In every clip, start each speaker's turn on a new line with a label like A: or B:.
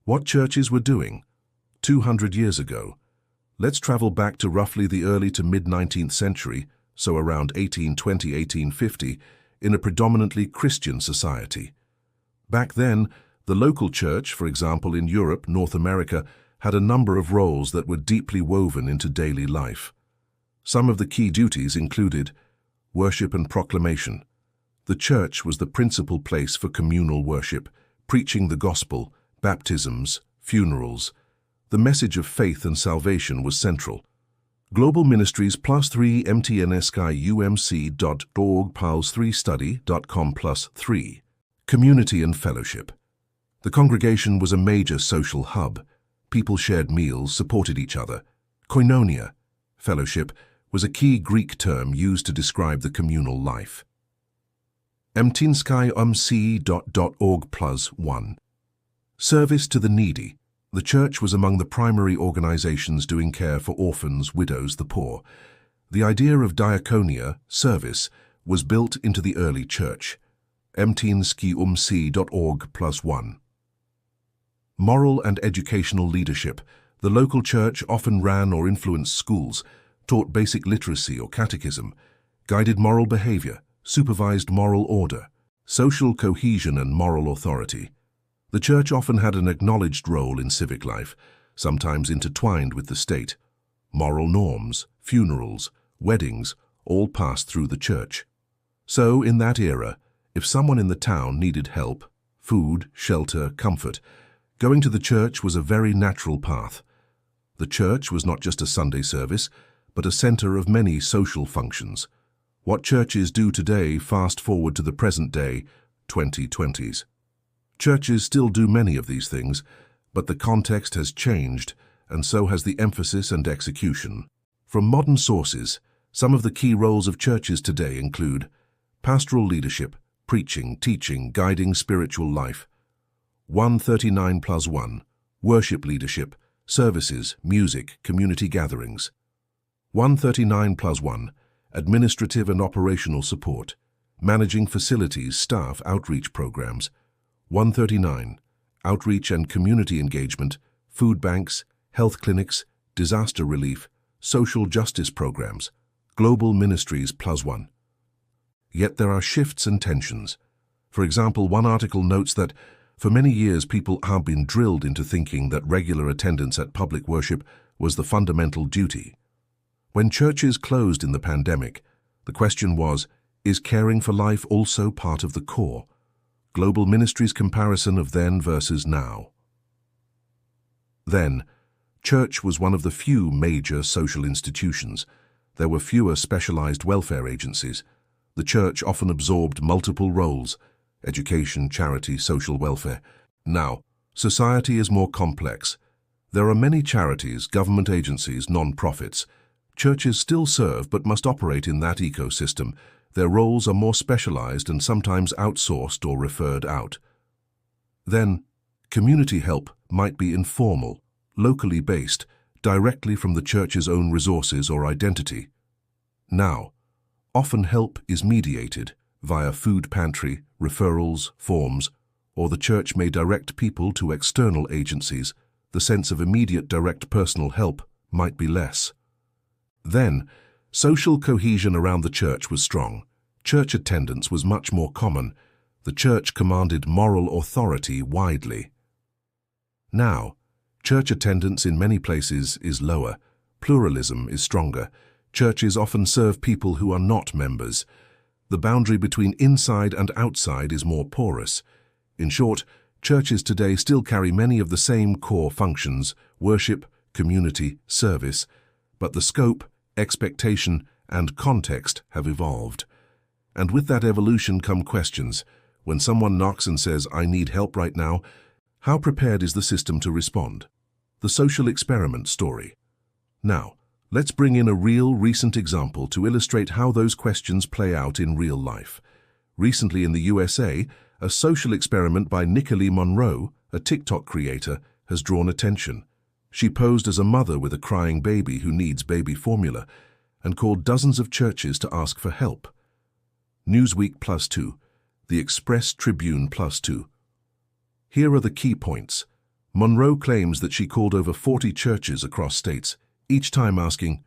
A: What churches were doing 200 years ago. Let's travel back to roughly the early to mid-19th century, so around 1820–1850, in a predominantly Christian society. Back then, the local church, for example in Europe, North America, had a number of roles that were deeply woven into daily life. Some of the key duties included worship and proclamation. The church was the principal place for communal worship, preaching the gospel, baptisms, funerals. The message of faith and salvation was central. Global Ministries +3 mtnskiumc.org pals3study.com +3. Community and fellowship. The congregation was a major social hub. People shared meals, supported each other. Koinonia, fellowship, was a key Greek term used to describe the communal life. mtnskiumc.org +1. Service to the needy. The church was among the primary organizations doing care for orphans, widows, the poor. The idea of diaconia, service, was built into the early church. mtnskiumc.org +1. Moral and educational leadership. The local church often ran or influenced schools, taught basic literacy or catechism, guided moral behavior, supervised moral order, social cohesion and moral authority. The church often had an acknowledged role in civic life, sometimes intertwined with the state. Moral norms, funerals, weddings, all passed through the church. So, in that era, if someone in the town needed help, food, shelter, comfort, going to the church was a very natural path. The church was not just a Sunday service, but a center of many social functions. What churches do today, fast forward to the present day, 2020s. Churches still do many of these things, but the context has changed, and so has the emphasis and execution. From modern sources, some of the key roles of churches today include pastoral leadership, preaching, teaching, guiding spiritual life. 139+1, worship leadership, services, music, community gatherings. 139+1, administrative and operational support, managing facilities, staff, outreach programs. 139, outreach and community engagement, food banks, health clinics, disaster relief, social justice programs, global ministries +1. Yet there are shifts and tensions. For example, one article notes that for many years people have been drilled into thinking that regular attendance at public worship was the fundamental duty. When churches closed in the pandemic, the question was, is caring for life also part of the core? Global Ministries comparison of then versus now. Then, church was one of the few major social institutions. There were fewer specialized welfare agencies. The church often absorbed multiple roles: education, charity, social welfare. Now, society is more complex. There are many charities, government agencies, non-profits. Churches still serve but must operate in that ecosystem. Their roles are more specialized and sometimes outsourced or referred out. Then, community help might be informal, locally based, directly from the church's own resources or identity. Now, often help is mediated via food pantry, referrals, forms, or the church may direct people to external agencies. The sense of immediate direct personal help might be less. Then, social cohesion around the church was strong. Church attendance was much more common. The church commanded moral authority widely. Now, church attendance in many places is lower. Pluralism is stronger. Churches often serve people who are not members. The boundary between inside and outside is more porous. In short, churches today still carry many of the same core functions: worship, community, service, but the scope, expectation, and context have evolved. And with that evolution come questions. When someone knocks and says, "I need help right now," how prepared is the system to respond? The social experiment story. Now, let's bring in a real, recent example to illustrate how those questions play out in real life. Recently in the USA, a social experiment by Nicole Monroe, a TikTok creator, has drawn attention. She posed as a mother with a crying baby who needs baby formula and called dozens of churches to ask for help. Newsweek +2, The Express Tribune +2. Here are the key points. Monroe claims that she called over 40 churches across states, each time asking,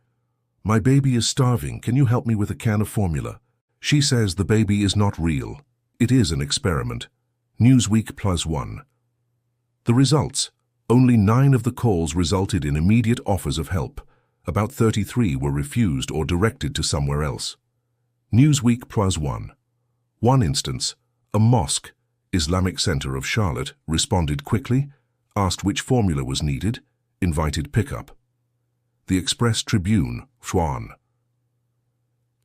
A: "My baby is starving, can you help me with a can of formula?" She says the baby is not real. It is an experiment. Newsweek +1. The results: only 9 of the calls resulted in immediate offers of help. About 33 were refused or directed to somewhere else. Newsweek +1. One instance, a Mosque, Islamic Center of Charlotte, responded quickly, asked which formula was needed, invited pickup. The Express Tribune, Schwan.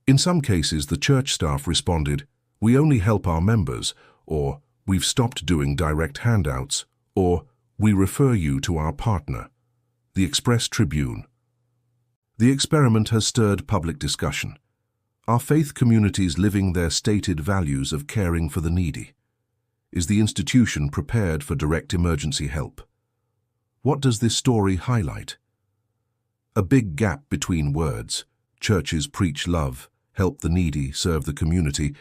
A: In some cases, the church staff responded, "We only help our members," or "We've stopped doing direct handouts," or "We refer you to our partner." The Express Tribune. The experiment has stirred public discussion. Are faith communities living their stated values of caring for the needy? Is the institution prepared for direct emergency help? What does this story highlight? A big gap between words, churches preach love, help the needy, serve the community,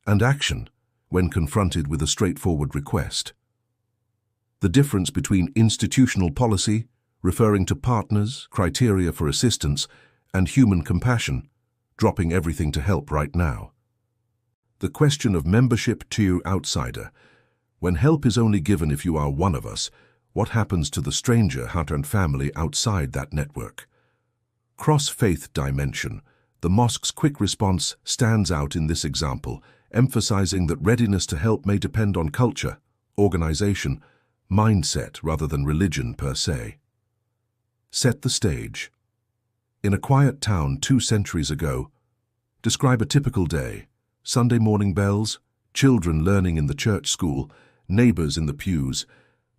A: and action when confronted with a straightforward request. The difference between institutional policy, referring to partners, criteria for assistance, and human compassion, dropping everything to help right now. The question of membership to outsider. When help is only given if you are one of us, what happens to the stranger, heart and family outside that network? Cross-faith dimension. The mosque's quick response stands out in this example, emphasizing that readiness to help may depend on culture, organization, mindset rather than religion per se. Set the stage. In a quiet town 2 centuries ago, describe a typical day. Sunday morning bells, children learning in the church school, neighbors in the pews.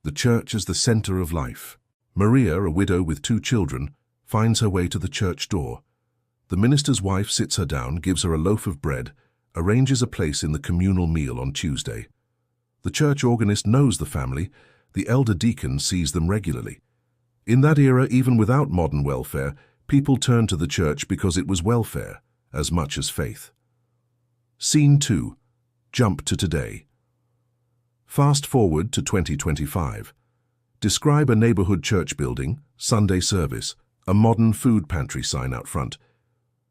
A: The church as the center of life. Maria, a widow with 2 children, finds her way to the church door. The minister's wife sits her down, gives her a loaf of bread, arranges a place in the communal meal on Tuesday. The church organist knows the family. The elder deacon sees them regularly. In that era, even without modern welfare, people turned to the church because it was welfare, as much as faith. Scene 2. Jump to today. Fast forward to 2025. Describe a neighborhood church building, Sunday service, a modern food pantry sign out front.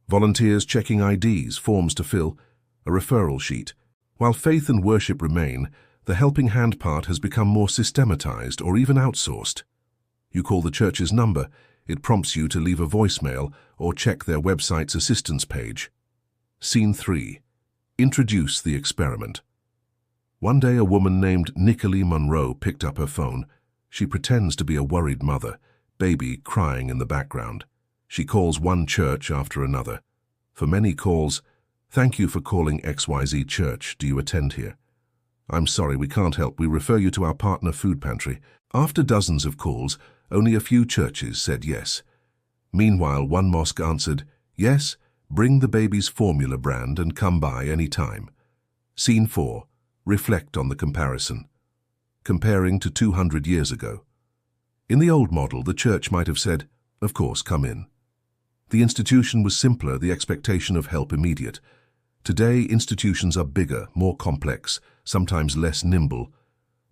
A: Volunteers checking IDs, forms to fill, a referral sheet. While faith and worship remain, the helping hand part has become more systematized or even outsourced. You call the church's number, it prompts you to leave a voicemail or check their website's assistance page. Scene 3. Introduce the experiment. One day a woman named Nicolette Monroe picked up her phone. She pretends to be a worried mother, baby crying in the background. She calls one church after another. For many calls, "Thank you for calling XYZ Church. Do you attend here?" "I'm sorry, we can't help. We refer you to our partner food pantry." After dozens of calls, only a few churches said yes. Meanwhile, one mosque answered, "Yes, bring the baby's formula brand and come by any time." Scene 4. Reflect on the comparison. Comparing to 200 years ago. In the old model, the church might have said, "Of course, come in." The institution was simpler, the expectation of help immediate. Today, institutions are bigger, more complex, sometimes less nimble.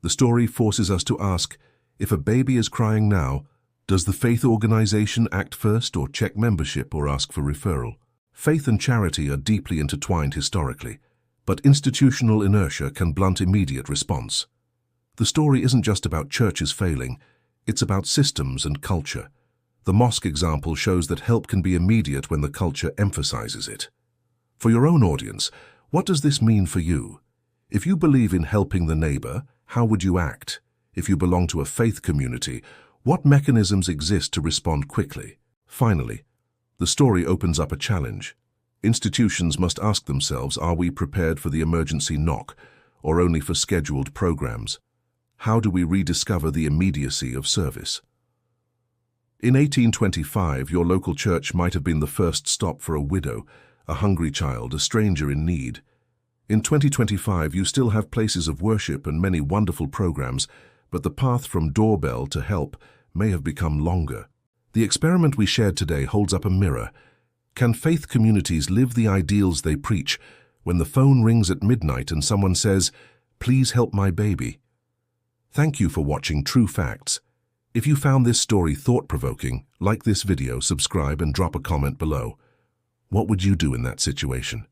A: The story forces us to ask, if a baby is crying now, does the faith organization act first or check membership or ask for referral? Faith and charity are deeply intertwined historically, but institutional inertia can blunt immediate response. The story isn't just about churches failing, it's about systems and culture. The mosque example shows that help can be immediate when the culture emphasizes it. For your own audience, what does this mean for you? If you believe in helping the neighbor, how would you act? If you belong to a faith community, what mechanisms exist to respond quickly? Finally, the story opens up a challenge. Institutions must ask themselves, are we prepared for the emergency knock, or only for scheduled programs? How do we rediscover the immediacy of service? In 1825, your local church might have been the first stop for a widow, a hungry child, a stranger in need. In 2025, you still have places of worship and many wonderful programs, but the path from doorbell to help may have become longer. The experiment we shared today holds up a mirror. Can faith communities live the ideals they preach when the phone rings at midnight and someone says, "Please help my baby"? Thank you for watching True Facts. If you found this story thought-provoking, like this video, subscribe and drop a comment below. What would you do in that situation?